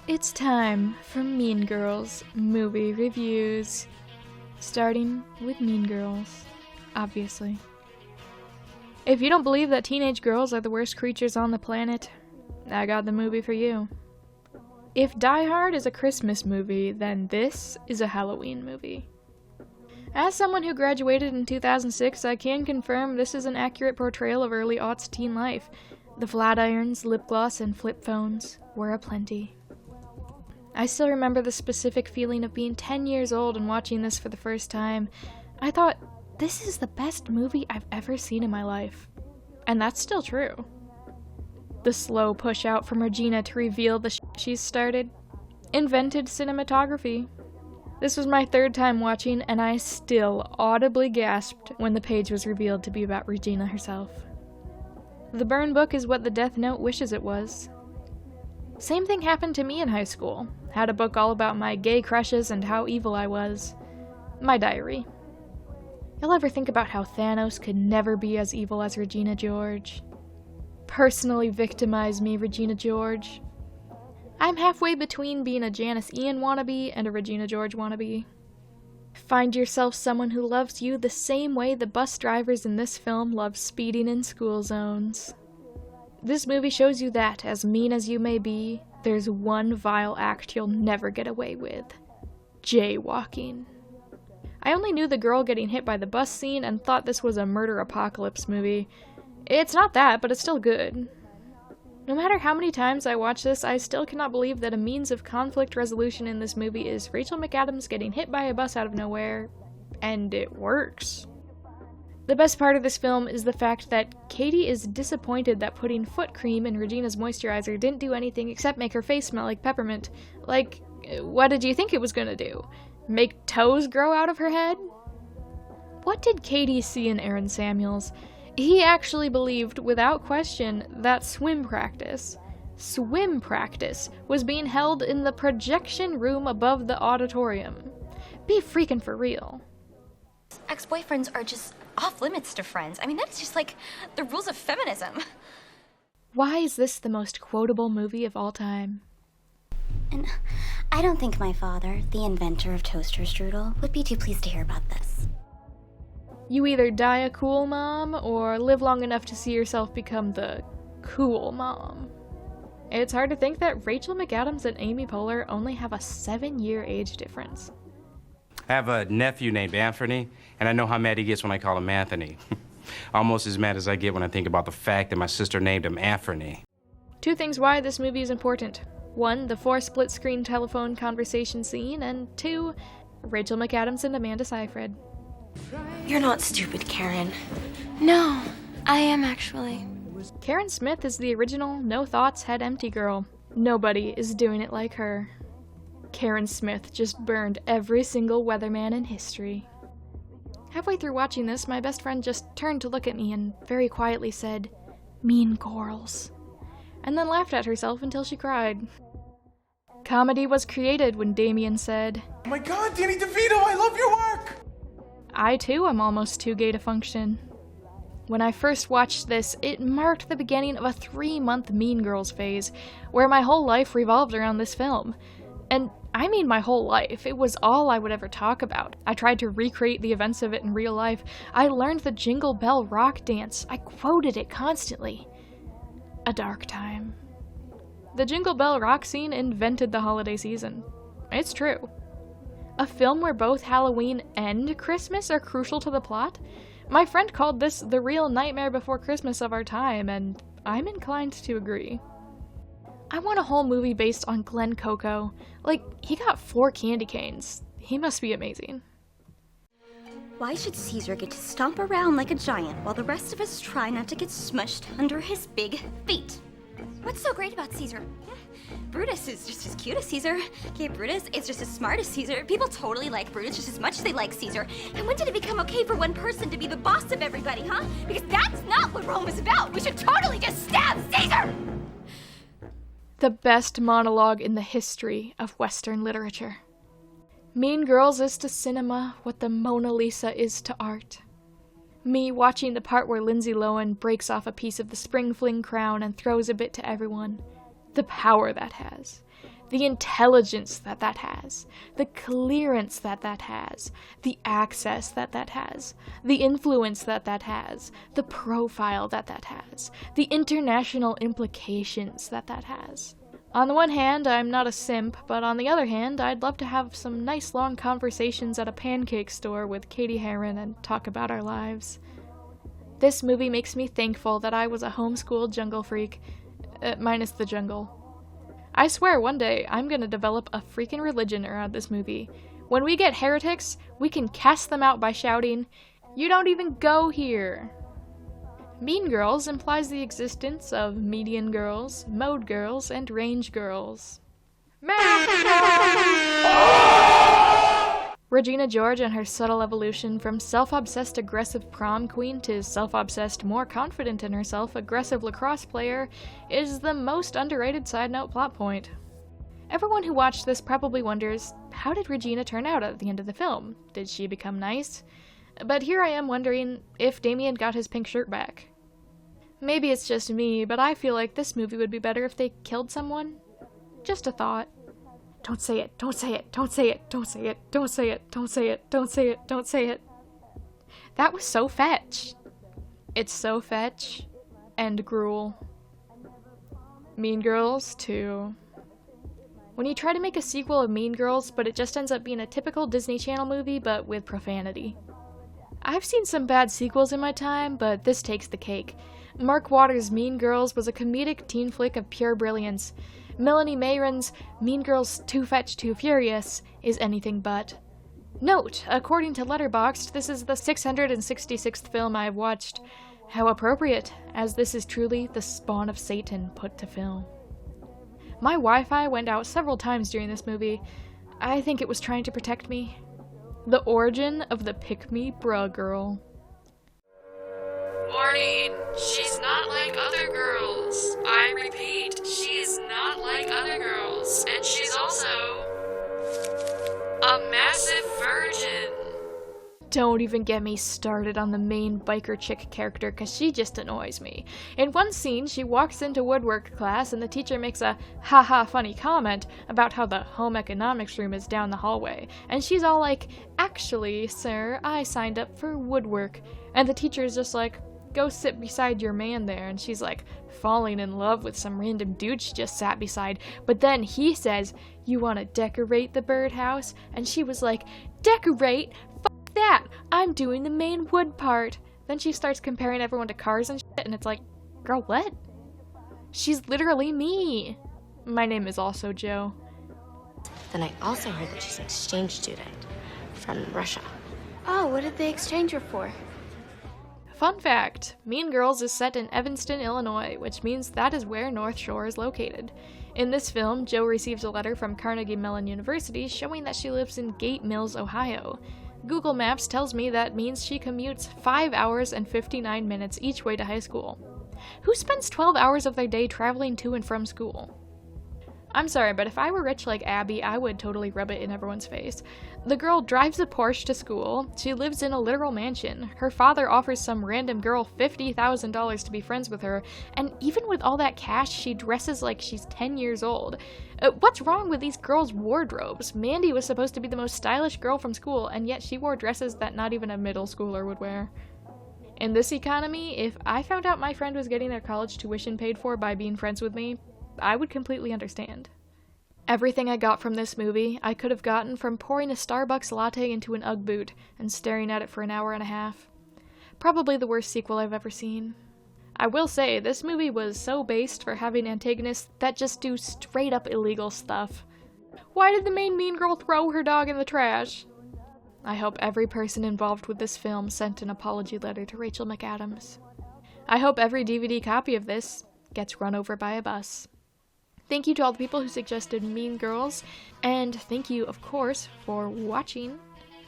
It's time for Mean Girls movie reviews. Starting with Mean Girls, obviously. If you don't believe that teenage girls are the worst creatures on the planet, I got the movie for you. If Die Hard is a Christmas movie, then this is a Halloween movie. As someone who graduated in 2006, I can confirm this is an accurate portrayal of early aughts teen life. The flat irons, lip gloss, and flip phones were aplenty. I still remember the specific feeling of being 10 years old and watching this for the first time. I thought, this is the best movie I've ever seen in my life. And that's still true. The slow push out from Regina to reveal the she's started. Invented cinematography. This was my third time watching, and I still audibly gasped when the page was revealed to be about Regina herself. The burn book is what the Death Note wishes it was. Same thing happened to me in high school. Had a book all about my gay crushes and how evil I was. My diary. You'll ever think about how Thanos could never be as evil as Regina George? Personally victimize me, Regina George. I'm halfway between being a Janice Ian wannabe and a Regina George wannabe. Find yourself someone who loves you the same way the bus drivers in this film love speeding in school zones. This movie shows you that, as mean as you may be, there's one vile act you'll never get away with. Jaywalking. I only knew the girl getting hit by the bus scene and thought this was a murder apocalypse movie. It's not that, but it's still good. No matter how many times I watch this, I still cannot believe that a means of conflict resolution in this movie is Rachel McAdams getting hit by a bus out of nowhere, and it works. The best part of this film is the fact that Cady is disappointed that putting foot cream in Regina's moisturizer didn't do anything except make her face smell like peppermint. Like, what did you think it was gonna do? Make toes grow out of her head? What did Cady see in Aaron Samuels? He actually believed, without question, that swim practice was being held in the projection room above the auditorium. Be freaking for real. Ex-boyfriends are just off limits to friends. I mean, that's just like the rules of feminism. Why is this the most quotable movie of all time? And I don't think my father, the inventor of toaster strudel, would be too pleased to hear about this. You either die a cool mom, or live long enough to see yourself become the cool mom. It's hard to think that Rachel McAdams and Amy Poehler only have a 7-year age difference. I have a nephew named Anthony, and I know how mad he gets when I call him Anthony. Almost as mad as I get when I think about the fact that my sister named him Anthony. 2 things why this movie is important. 1, the 4 split-screen telephone conversation scene, and 2, Rachel McAdams and Amanda Seyfried. You're not stupid, Karen. No, I am actually. Karen Smith is the original no thoughts head empty girl. Nobody is doing it like her. Karen Smith just burned every single weatherman in history. Halfway through watching this, my best friend just turned to look at me and very quietly said, "Mean girls," and then laughed at herself until she cried. Comedy was created when Damien said, "Oh my god, Danny DeVito, I love your work!" I too am almost too gay to function. When I first watched this, it marked the beginning of a 3-month Mean Girls phase, where my whole life revolved around this film. And I mean my whole life. It was all I would ever talk about. I tried to recreate the events of it in real life. I learned the Jingle Bell Rock dance. I quoted it constantly. A dark time. The Jingle Bell Rock scene invented the holiday season. It's true. A film where both Halloween and Christmas are crucial to the plot? My friend called this the real Nightmare Before Christmas of our time, and I'm inclined to agree. I want a whole movie based on Glenn Coco. Like, he got 4 candy canes. He must be amazing. Why should Caesar get to stomp around like a giant while the rest of us try not to get smushed under his big feet? What's so great about Caesar? Brutus is just as cute as Caesar. Okay, Brutus is just as smart as Caesar. People totally like Brutus just as much as they like Caesar. And when did it become okay for one person to be the boss of everybody, huh? Because that's not what Rome is about. We should totally just stab Caesar! The best monologue in the history of Western literature. Mean Girls is to cinema what the Mona Lisa is to art. Me watching the part where Lindsay Lohan breaks off a piece of the spring fling crown and throws a bit to everyone. The power that has. The intelligence that that has, the clearance that that has, the access that that has, the influence that that has, the profile that that has, the international implications that that has. On the one hand, I'm not a simp, but on the other hand, I'd love to have some nice long conversations at a pancake store with Cady Heron and talk about our lives. This movie makes me thankful that I was a homeschooled jungle freak, minus the jungle. I swear one day I'm gonna develop a freaking religion around this movie. When we get heretics, we can cast them out by shouting, "You don't even go here!" Mean Girls implies the existence of median girls, mode girls, and range girls. Regina George and her subtle evolution from self-obsessed aggressive prom queen to self-obsessed, more confident in herself, aggressive lacrosse player is the most underrated side note plot point. Everyone who watched this probably wonders, how did Regina turn out at the end of the film? Did she become nice? But here I am wondering if Damien got his pink shirt back. Maybe it's just me, but I feel like this movie would be better if they killed someone. Just a thought. Don't say it, don't say it, don't say it, don't say it, don't say it, don't say it, don't say it, don't say it. That was so fetch. It's so fetch and gruel. Mean Girls 2. When you try to make a sequel of Mean Girls, but it just ends up being a typical Disney Channel movie, but with profanity. I've seen some bad sequels in my time, but this takes the cake. Mark Waters' Mean Girls was a comedic teen flick of pure brilliance. Melanie Mayron's Mean Girls Too Fetch, Too Furious is anything but. Note, according to Letterboxd, this is the 666th film I have watched. How appropriate, as this is truly the spawn of Satan put to film. My Wi-Fi went out several times during this movie. I think it was trying to protect me. The origin of the pick-me bruh girl. Warning, she's not like other girls. I repeat, she's not like other girls. And she's also a massive virgin. Don't even get me started on the main biker chick character, cause she just annoys me. In one scene, she walks into woodwork class and the teacher makes a haha funny comment about how the home economics room is down the hallway. And she's all like, "Actually, sir, I signed up for woodwork." And the teacher's just like, "Go sit beside your man there," and she's like falling in love with some random dude she just sat beside. But then he says, "You want to decorate the birdhouse?" And she was like, "Decorate? Fuck that! I'm doing the main wood part." Then she starts comparing everyone to cars and shit, and it's like, girl, what? She's literally me. My name is also Joe. Then I also heard that she's an exchange student from Russia. Oh, what did they exchange her for? Fun fact, Mean Girls is set in Evanston, Illinois, which means that is where North Shore is located. In this film, Jo receives a letter from Carnegie Mellon University showing that she lives in Gate Mills, Ohio. Google Maps tells me that means she commutes 5 hours and 59 minutes each way to high school. Who spends 12 hours of their day traveling to and from school? I'm sorry, but if I were rich like Abby, I would totally rub it in everyone's face. The girl drives a Porsche to school, she lives in a literal mansion, her father offers some random girl $50,000 to be friends with her, and even with all that cash, she dresses like she's 10 years old. What's wrong with these girls' wardrobes? Mandy was supposed to be the most stylish girl from school, and yet she wore dresses that not even a middle schooler would wear. In this economy, if I found out my friend was getting their college tuition paid for by being friends with me, I would completely understand. Everything I got from this movie, I could have gotten from pouring a Starbucks latte into an Ugg boot and staring at it for an hour and a half. Probably the worst sequel I've ever seen. I will say, this movie was so based for having antagonists that just do straight up illegal stuff. Why did the main mean girl throw her dog in the trash? I hope every person involved with this film sent an apology letter to Rachel McAdams. I hope every DVD copy of this gets run over by a bus. Thank you to all the people who suggested Mean Girls, and thank you, of course, for watching.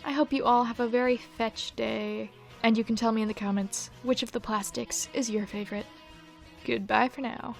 I hope you all have a very fetch day, and you can tell me in the comments which of the plastics is your favorite. Goodbye for now.